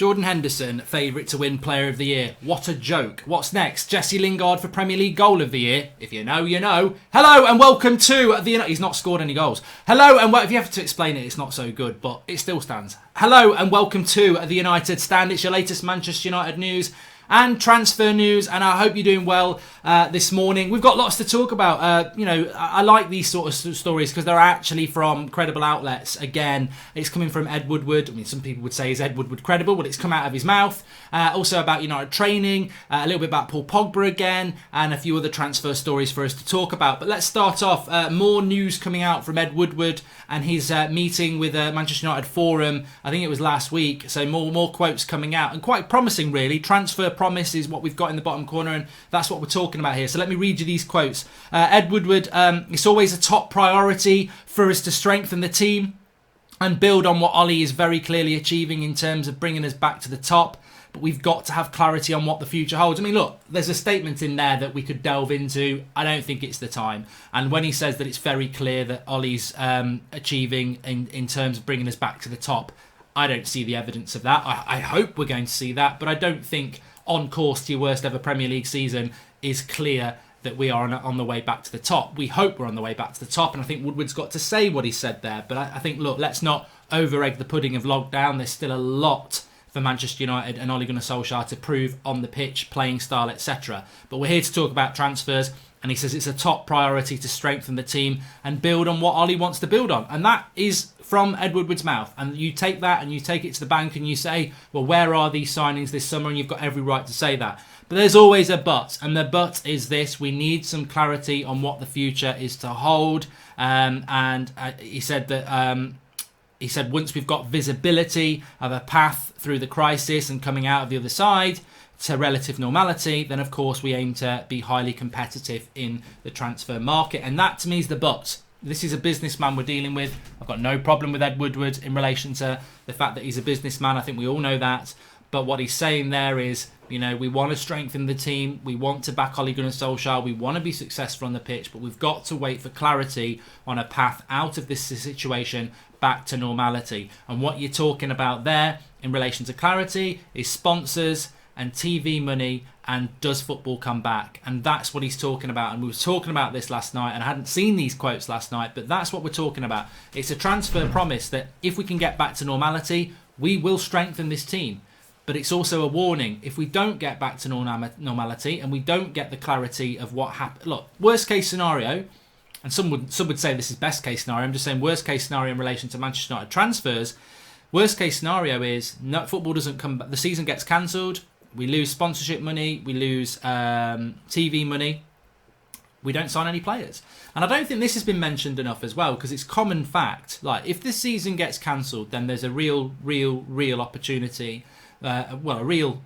Jordan Henderson, favourite to win Player of the Year. What a joke. What's next? Jesse Lingard for Premier League Goal of the Year. If you know, you know. Hello and welcome to the... He's not scored any goals. Hello and if you have to explain it, it's not so good, but it still stands. Hello and welcome to the United Stand. It's your latest Manchester United news and transfer news, and I hope you're doing well this morning. We've got lots to talk about. I like these sort of stories because they're actually from credible outlets. Again, it's coming from Ed Woodward. I mean, some people would say, is Ed Woodward credible? Well, it's come out of his mouth. Also about United training, a little bit about Paul Pogba again, and a few other transfer stories for us to talk about. But let's start off. More news coming out from Ed Woodward and his meeting with Manchester United Forum. I think it was last week. So more quotes coming out, and quite promising, really. Transfer promise is what we've got in the bottom corner, and that's what we're talking about here. So let me read you these quotes. Ed Woodward, it's always a top priority for us to strengthen the team and build on what Ollie is very clearly achieving in terms of bringing us back to the top. But we've got to have clarity on what the future holds. I mean, look, there's a statement in there that we could delve into. I don't think it's the time. And when he says that it's very clear that Ollie's achieving in terms of bringing us back to the top, I don't see the evidence of that. I hope we're going to see that, but I don't think on course to your worst ever Premier League season is clear that we are on the way back to the top. We hope we're on the way back to the top, and I think Woodward's got to say what he said there. But I think, look, let's not over-egg the pudding of lockdown. There's still a lot for Manchester United and Ole Gunnar Solskjaer to prove on the pitch, playing style, etc. But we're here to talk about transfers, and he says it's a top priority to strengthen the team and build on what Ollie wants to build on. And that is from Ed Woodward's mouth. And you take that and you take it to the bank and you say, well, where are these signings this summer? And you've got every right to say that. But there's always a but. And the but is this. We need some clarity on what the future is to hold. He said that... He said once we've got visibility of a path through the crisis and coming out of the other side to relative normality, then of course we aim to be highly competitive in the transfer market. And that to me is the but. This is a businessman we're dealing with. I've got no problem with Ed Woodward in relation to the fact that he's a businessman. I think we all know that. But what he's saying there is, we want to strengthen the team. We want to back Ole Gunnar Solskjaer. We want to be successful on the pitch, but we've got to wait for clarity on a path out of this situation back to normality. And what you're talking about there in relation to clarity is sponsors and TV money, and does football come back? And that's what he's talking about. And we were talking about this last night, and I hadn't seen these quotes last night, but that's what we're talking about. It's a transfer promise that if we can get back to normality, we will strengthen this team. But it's also a warning. If we don't get back to normality and we don't get the clarity of what happened... Look, worst case scenario, and some would say this is best case scenario. I'm just saying worst case scenario in relation to Manchester United transfers. Worst case scenario is football doesn't come back. The season gets cancelled. We lose sponsorship money. We lose TV money. We don't sign any players. And I don't think this has been mentioned enough as well, because it's common fact. Like, if this season gets cancelled, then there's a real opportunity... a real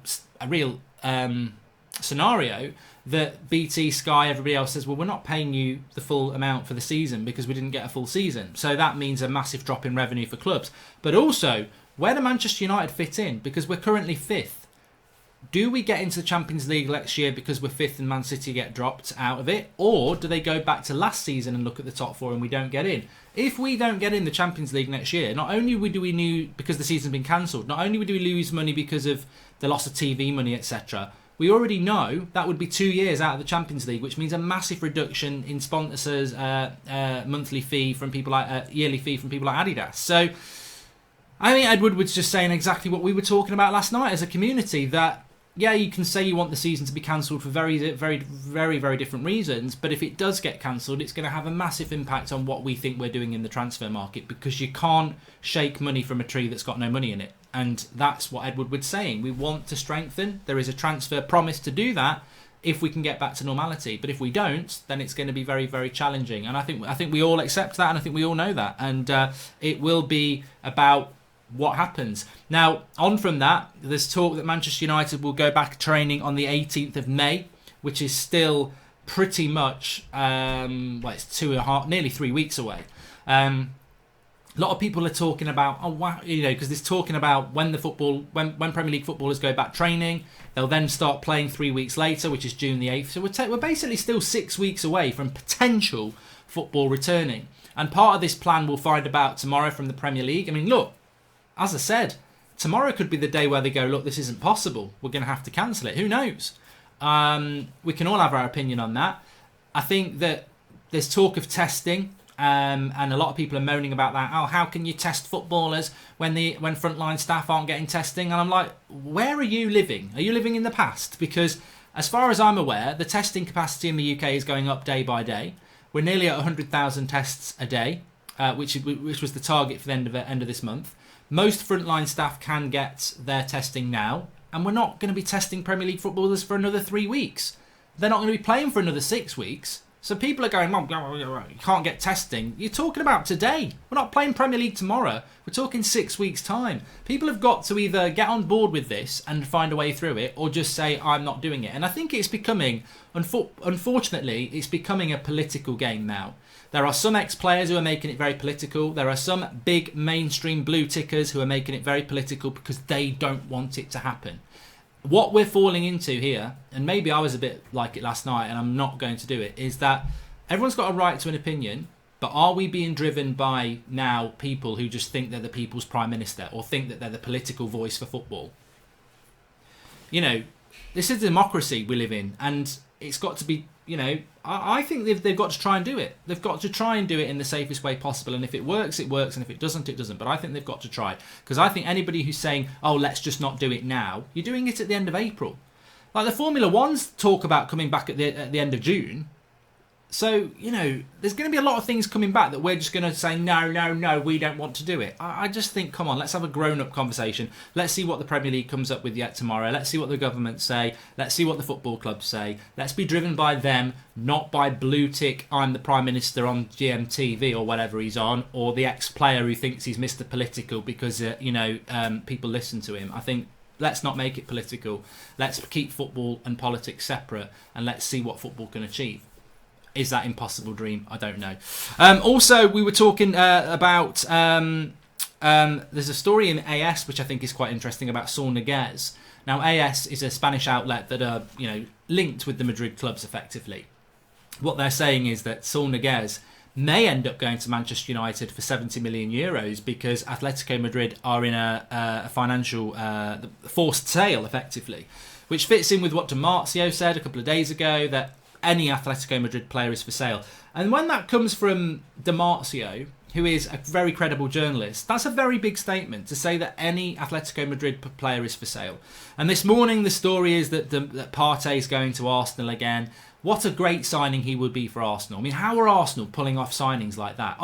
scenario that BT, Sky, everybody else says, well, we're not paying you the full amount for the season because we didn't get a full season. So that means a massive drop in revenue for clubs. But also, where do Manchester United fit in? Because we're currently fifth. Do we get into the Champions League next year because we're fifth and Man City get dropped out of it? Or do they go back to last season and look at the top four and we don't get in? If we don't get in the Champions League next year, not only do we lose because the season's been cancelled, not only do we lose money because of the loss of TV money, etc., we already know that would be 2 years out of the Champions League, which means a massive reduction in sponsors' monthly fee from people like yearly fee from people like Adidas. So I think Ed Woodward's just saying exactly what we were talking about last night as a community, that yeah, you can say you want the season to be cancelled for very, very, very, very different reasons, but if it does get cancelled, it's going to have a massive impact on what we think we're doing in the transfer market, because you can't shake money from a tree that's got no money in it. And that's what Ed Woodward's saying. We want to strengthen. There is a transfer promise to do that if we can get back to normality. But if we don't, then it's going to be very, very challenging. And I think we all accept that, and I think we all know that. And it will be about what happens. Now, on from that, there's talk that Manchester United will go back training on the 18th of May, which is still pretty much, it's nearly 3 weeks away. A lot of people are talking about, because there's talking about when Premier League footballers go back training, they'll then start playing 3 weeks later, which is June the 8th. So we're basically still 6 weeks away from potential football returning. And part of this plan we'll find about tomorrow from the Premier League. I mean, look, as I said, tomorrow could be the day where they go, look, this isn't possible. We're going to have to cancel it. Who knows? We can all have our opinion on that. I think that there's talk of testing, and a lot of people are moaning about that. Oh, how can you test footballers when frontline staff aren't getting testing? And I'm like, where are you living? Are you living in the past? Because as far as I'm aware, the testing capacity in the UK is going up day by day. We're nearly at 100,000 tests a day, which was the target for the end of this month. Most frontline staff can get their testing now, and we're not going to be testing Premier League footballers for another 3 weeks. They're not going to be playing for another 6 weeks. So people are going, Mom, you can't get testing. You're talking about today. We're not playing Premier League tomorrow. We're talking 6 weeks' time. People have got to either get on board with this and find a way through it, or just say, I'm not doing it. And I think it's becoming, unfortunately, it's becoming a political game now. There are some ex-players who are making it very political. There are some big mainstream blue tickers who are making it very political because they don't want it to happen. What we're falling into here, and maybe I was a bit like it last night and I'm not going to do it, is that everyone's got a right to an opinion, but are we being driven by now people who just think they're the people's prime minister or think that they're the political voice for football? You know, this is a democracy we live in, and it's got to be, you know, I think they've got to try and do it. They've got to try and do it in the safest way possible. And if it works, it works. And if it doesn't, it doesn't. But I think they've got to try. Because I think anybody who's saying, oh, let's just not do it now, you're doing it at the end of April. Like the Formula Ones talk about coming back at the end of June. So, you know, there's going to be a lot of things coming back that we're just going to say, no, we don't want to do it. I just think, come on, let's have a grown-up conversation. Let's see what the Premier League comes up with yet tomorrow. Let's see what the government say. Let's see what the football clubs say. Let's be driven by them, not by blue tick, I'm the Prime Minister on GMTV or whatever he's on, or the ex-player who thinks he's Mr. Political because, people listen to him. I think let's not make it political. Let's keep football and politics separate, and let's see what football can achieve. Is that impossible dream? I don't know. Also, we were talking about... there's a story in AS which I think is quite interesting about Saul Niguez. Now, AS is a Spanish outlet that are, linked with the Madrid clubs effectively. What they're saying is that Saul Niguez may end up going to Manchester United for 70 million euros because Atletico Madrid are in a financial forced sale effectively, which fits in with what Di Marzio said a couple of days ago, that any Atletico Madrid player is for sale. And when that comes from Di Marzio, who is a very credible journalist, that's a very big statement to say that any Atletico Madrid player is for sale. And this morning the story is that Partey is going to Arsenal again. What a great signing he would be for Arsenal. I mean, how are Arsenal pulling off signings like that?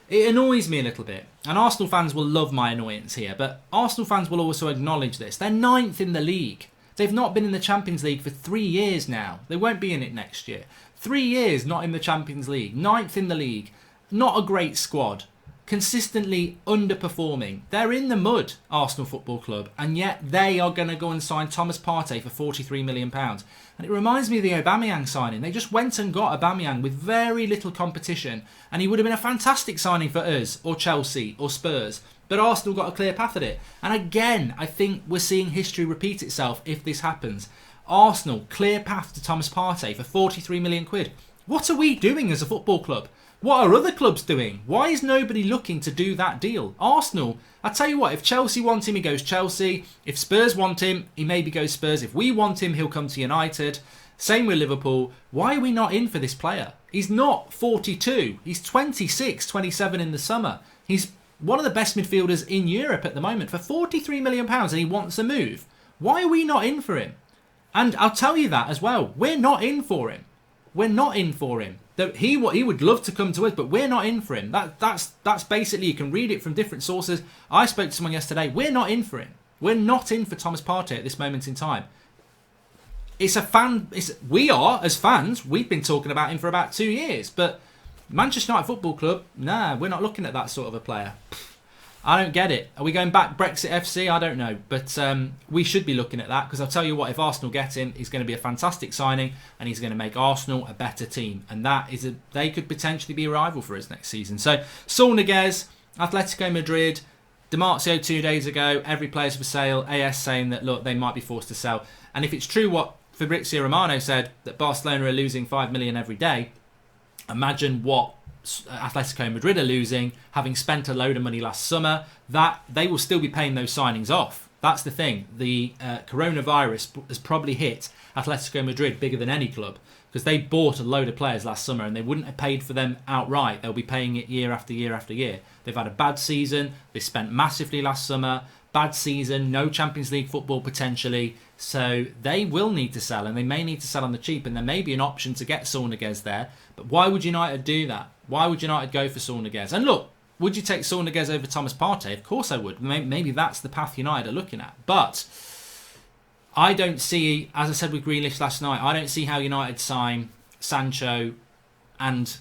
It annoys me a little bit. And Arsenal fans will love my annoyance here, but Arsenal fans will also acknowledge this. They're 9th in the league. They've not been in the Champions League for 3 years now. They won't be in it next year. 3 years not in the Champions League. 9th in the league. Not a great squad. Consistently underperforming. They're in the mud, Arsenal Football Club, and yet they are going to go and sign Thomas Partey for £43 million. And it reminds me of the Aubameyang signing. They just went and got Aubameyang with very little competition, and he would have been a fantastic signing for us, or Chelsea, or Spurs. But Arsenal got a clear path at it. And again, I think we're seeing history repeat itself if this happens. Arsenal, clear path to Thomas Partey for 43 million quid. What are we doing as a football club? What are other clubs doing? Why is nobody looking to do that deal? Arsenal, I tell you what, if Chelsea want him, he goes Chelsea. If Spurs want him, he maybe goes Spurs. If we want him, he'll come to United. Same with Liverpool. Why are we not in for this player? He's not 42. He's 26, 27 in the summer. He's one of the best midfielders in Europe at the moment for £43 million, and he wants a move. Why are we not in for him? And I'll tell you that as well. We're not in for him. We're not in for him. He would love to come to us, but we're not in for him. That's basically, you can read it from different sources. I spoke to someone yesterday. We're not in for him. We're not in for Thomas Partey at this moment in time. We are, as fans, we've been talking about him for about 2 years, but Manchester United Football Club, nah, we're not looking at that sort of a player. I don't get it. Are we going back Brexit FC? I don't know. But we should be looking at that, because I'll tell you what, if Arsenal get him, he's going to be a fantastic signing, and he's going to make Arsenal a better team. And they could potentially be a rival for us next season. So, Saul Niguez, Atletico Madrid, Di Marzio 2 days ago, every player's for sale. AS saying that, look, they might be forced to sell. And if it's true what Fabrizio Romano said, that Barcelona are losing 5 million every day, imagine what Atletico Madrid are losing, having spent a load of money last summer, that they will still be paying those signings off. That's the thing. The coronavirus has probably hit Atletico Madrid bigger than any club, because they bought a load of players last summer and they wouldn't have paid for them outright. They'll be paying it year after year after year. They've had a bad season. They spent massively last summer. Bad season, no Champions League football potentially. So they will need to sell, and they may need to sell on the cheap, and there may be an option to get Solskjaer there. But why would United do that? Why would United go for Solskjaer? And look, would you take Solskjaer over Thomas Partey? Of course I would. Maybe that's the path United are looking at. But I don't see, as I said with Grealish last night, I don't see how United sign Sancho and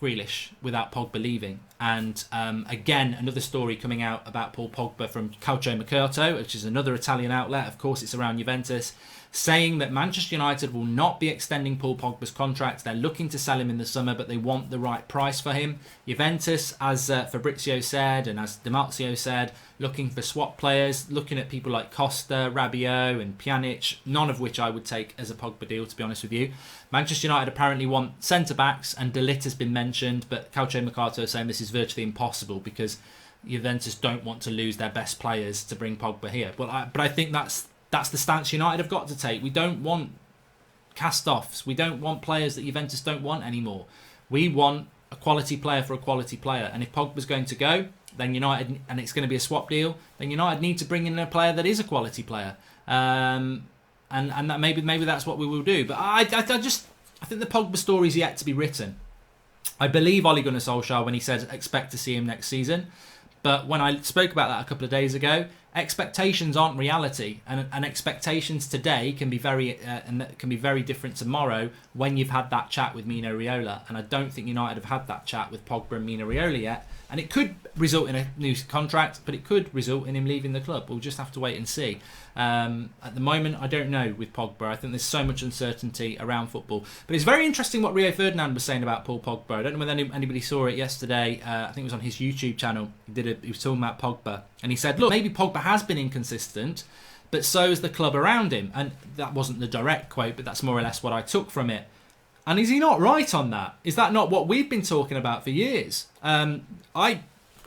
Grealish without Pogba leaving. And again, another story coming out about Paul Pogba from Calcio, which is another Italian outlet. Of course, it's around Juventus, saying that Manchester United will not be extending Paul Pogba's contract. They're looking to sell him in the summer, but they want the right price for him. Juventus, as Fabrizio said and as Di Marzio said, looking for swap players, looking at people like Costa, Rabiot and Pjanic, none of which I would take as a Pogba deal, to be honest with you. Manchester United apparently want centre-backs, and De Ligt has been mentioned, but Calcio is saying this is virtually impossible because Juventus don't want to lose their best players to bring Pogba here. But I think that's the stance United have got to take. We don't want cast-offs. We don't want players that Juventus don't want anymore. We want a quality player for a quality player. And if Pogba's going to go, then United, and it's going to be a swap deal, then United need to bring in a player that is a quality player. And that maybe that's what we will do. But I think the Pogba story is yet to be written. I believe Ole Gunnar Solskjaer when he says expect to see him next season. But when I spoke about that a couple of days ago, expectations aren't reality, and expectations today can be very different tomorrow when you've had that chat with Mino Raiola. And I don't think United have had that chat with Pogba and Mino Raiola yet. And it could result in a new contract, but it could result in him leaving the club. We'll just have to wait and see. At the moment, I don't know with Pogba. I think there's so much uncertainty around football. But it's very interesting what Rio Ferdinand was saying about Paul Pogba. I don't know whether anybody saw it yesterday. I think it was on his YouTube channel. He was talking about Pogba. And he said, look, maybe Pogba has been inconsistent, but so is the club around him. And that wasn't the direct quote, but that's more or less what I took from it. And is he not right on that? Is that not what we've been talking about for years? I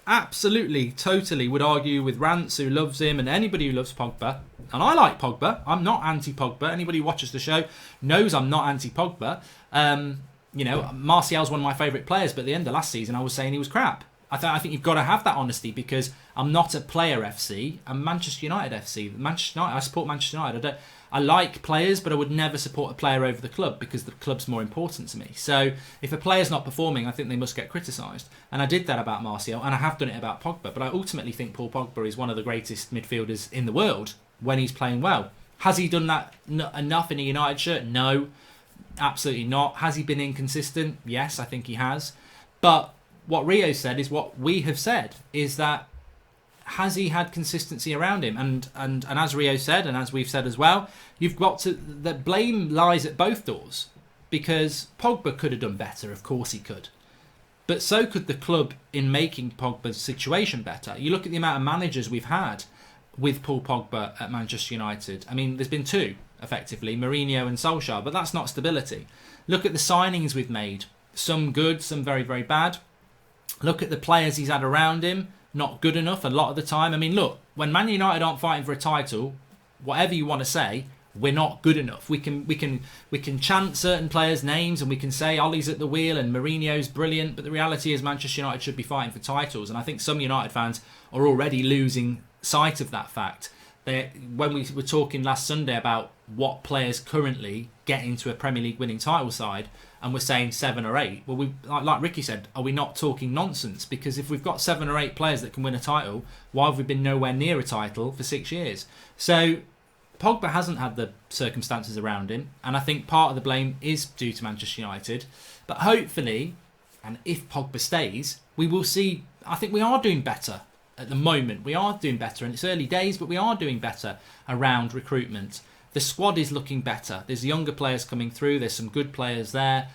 absolutely, totally would argue with Rance, who loves him, and anybody who loves Pogba. And I like Pogba. I'm not anti-Pogba. Anybody who watches the show knows I'm not anti-Pogba. Martial's one of my favourite players, but at the end of last season, I was saying he was crap. I think you've got to have that honesty, because I'm not a player FC. I'm Manchester United FC. I support Manchester United. I like players, but I would never support a player over the club because the club's more important to me. So if a player's not performing, I think they must get criticised. And I did that about Martial, and I have done it about Pogba. But I ultimately think Paul Pogba is one of the greatest midfielders in the world when he's playing well. Has he done that enough in a United shirt? No, absolutely not. Has he been inconsistent? Yes, I think he has. But what Rio said is what we have said, is that has he had consistency around him? And as Rio said, and as we've said as well, you've got to, the blame lies at both doors, because Pogba could have done better, of course he could. But so could the club in making Pogba's situation better. You look at the amount of managers we've had with Paul Pogba at Manchester United. I mean, there's been two, effectively, Mourinho and Solskjaer, but that's not stability. Look at the signings we've made. Some good, some very, very bad. Look at the players he's had around him. Not good enough a lot of the time. I mean, look, when Man United aren't fighting for a title, whatever you want to say, we're not good enough. We can chant certain players' names, and we can say Ollie's at the wheel and Mourinho's brilliant, but the reality is Manchester United should be fighting for titles. And I think some United fans are already losing sight of that fact. When we were talking last Sunday about what players currently get into a Premier League winning title side, and we're saying 7 or 8, well, we, like Ricky said, are we not talking nonsense? Because if we've got 7 or 8 players that can win a title, why have we been nowhere near a title for 6 years? So Pogba hasn't had the circumstances around him, and I think part of the blame is due to Manchester United. But hopefully, and if Pogba stays, we will see, I think we are doing better. At the moment, we are doing better, and it's early days, but we are doing better around recruitment. The squad is looking better. There's younger players coming through. There's some good players there.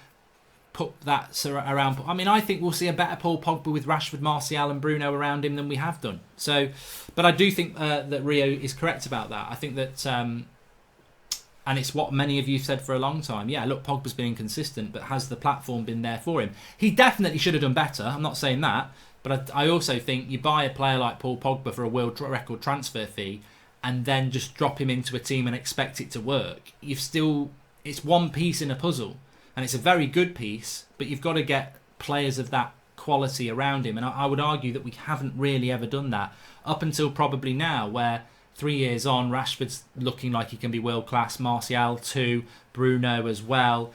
Put that around. I mean, I think we'll see a better Paul Pogba with Rashford, Martial and Bruno around him than we have done. So, but I do think that Rio is correct about that. I think that And it's what many of you said for a long time. Yeah, look, Pogba's been inconsistent, but has the platform been there for him? He definitely should have done better. I'm not saying that. But I also think you buy a player like Paul Pogba for a world record transfer fee and then just drop him into a team and expect it to work. It's one piece in a puzzle. And it's a very good piece, but you've got to get players of that quality around him. And I would argue that we haven't really ever done that up until probably now, where 3 years on, Rashford's looking like he can be world class. Martial too, Bruno as well.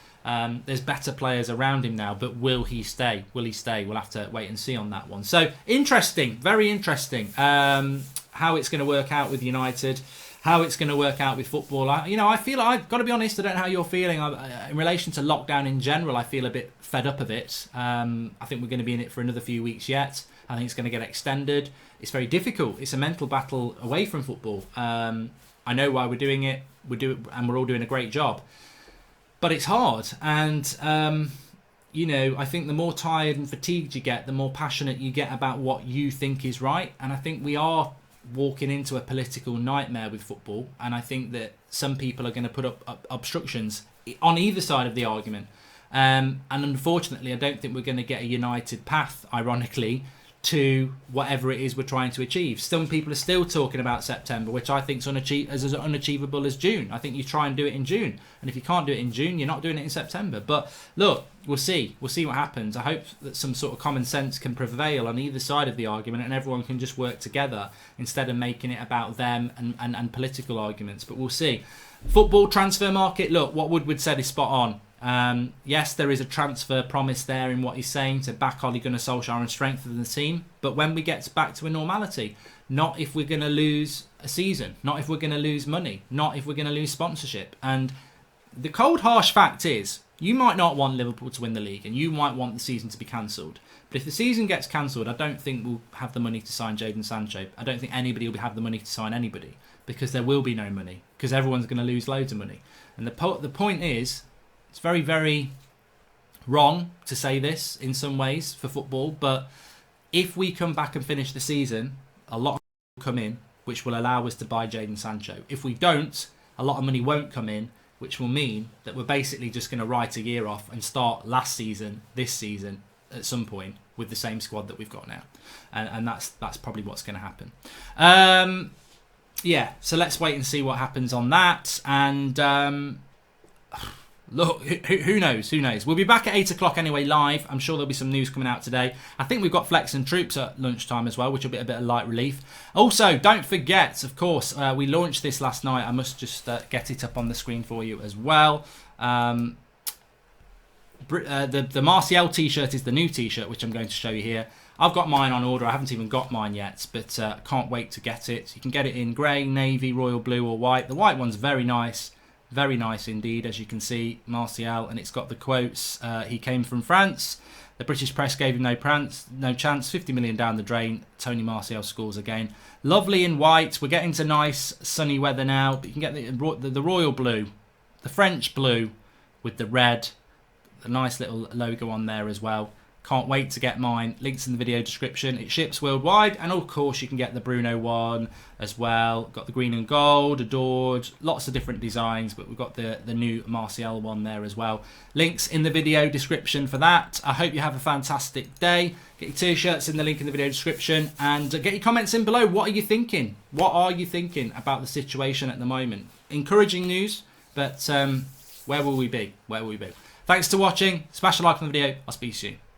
There's better players around him now, but will he stay? Will he stay? We'll have to wait and see on that one. So interesting, very interesting. How it's going to work out with United, how it's going to work out with football. I feel, I've got to be honest, I don't know how you're feeling. In relation to lockdown in general, I feel a bit fed up of it. I think we're going to be in it for another few weeks yet. I think it's going to get extended. It's very difficult. It's a mental battle away from football. I know why we're doing it. And we're all doing a great job. But it's hard. And, I think the more tired and fatigued you get, the more passionate you get about what you think is right. And I think we are walking into a political nightmare with football. And I think that some people are going to put up obstructions on either side of the argument. And unfortunately, I don't think we're going to get a united path, ironically, to whatever it is we're trying to achieve. Some people are still talking about September, which I think is as unachievable as June. I think you try and do it in June. And if you can't do it in June, you're not doing it in September. But look, we'll see. We'll see what happens. I hope that some sort of common sense can prevail on either side of the argument and everyone can just work together instead of making it about them and political arguments. But we'll see. Football transfer market, look, what Woodward said is spot on. Yes, there is a transfer promise there in what he's saying to back Ole Gunnar Solskjaer and strengthen the team. But when we get back to a normality, not if we're going to lose a season, not if we're going to lose money, not if we're going to lose sponsorship. And the cold, harsh fact is, you might not want Liverpool to win the league and you might want the season to be cancelled. But if the season gets cancelled, I don't think we'll have the money to sign Jadon Sancho. I don't think anybody will have the money to sign anybody because there will be no money because everyone's going to lose loads of money. And the point is, it's very, very wrong to say this in some ways for football, but if we come back and finish the season, a lot of money will come in, which will allow us to buy Jadon Sancho. If we don't, a lot of money won't come in, which will mean that we're basically just going to write a year off and start last season, this season, at some point, with the same squad that we've got now. And that's probably what's going to happen. So let's wait and see what happens on that. And look, who knows? Who knows? We'll be back at 8 o'clock anyway, live. I'm sure there'll be some news coming out today. I think we've got Flex and Troops at lunchtime as well, which will be a bit of light relief. Also, don't forget, of course, we launched this last night. I must just get it up on the screen for you as well. The Martial t-shirt is the new t-shirt, which I'm going to show you here. I've got mine on order. I haven't even got mine yet, but can't wait to get it. You can get it in grey, navy, royal blue or white. The white one's very nice. Very nice indeed, as you can see, Martial, and it's got the quotes. He came from France. The British press gave him no chance. 50 million down the drain. Tony Martial scores again. Lovely in white. We're getting to nice sunny weather now, but you can get the royal blue, the French blue with the red, the nice little logo on there as well. Can't wait to get mine. Links in the video description. It ships worldwide. And of course you can get the Bruno one as well. Got the green and gold, adored. Lots of different designs. But we've got the new Martial one there as well. Links in the video description for that. I hope you have a fantastic day. Get your t-shirts in the link in the video description. And get your comments in below. What are you thinking? What are you thinking about the situation at the moment? Encouraging news. But where will we be? Where will we be? Thanks for watching. Smash a like on the video. I'll speak to you soon.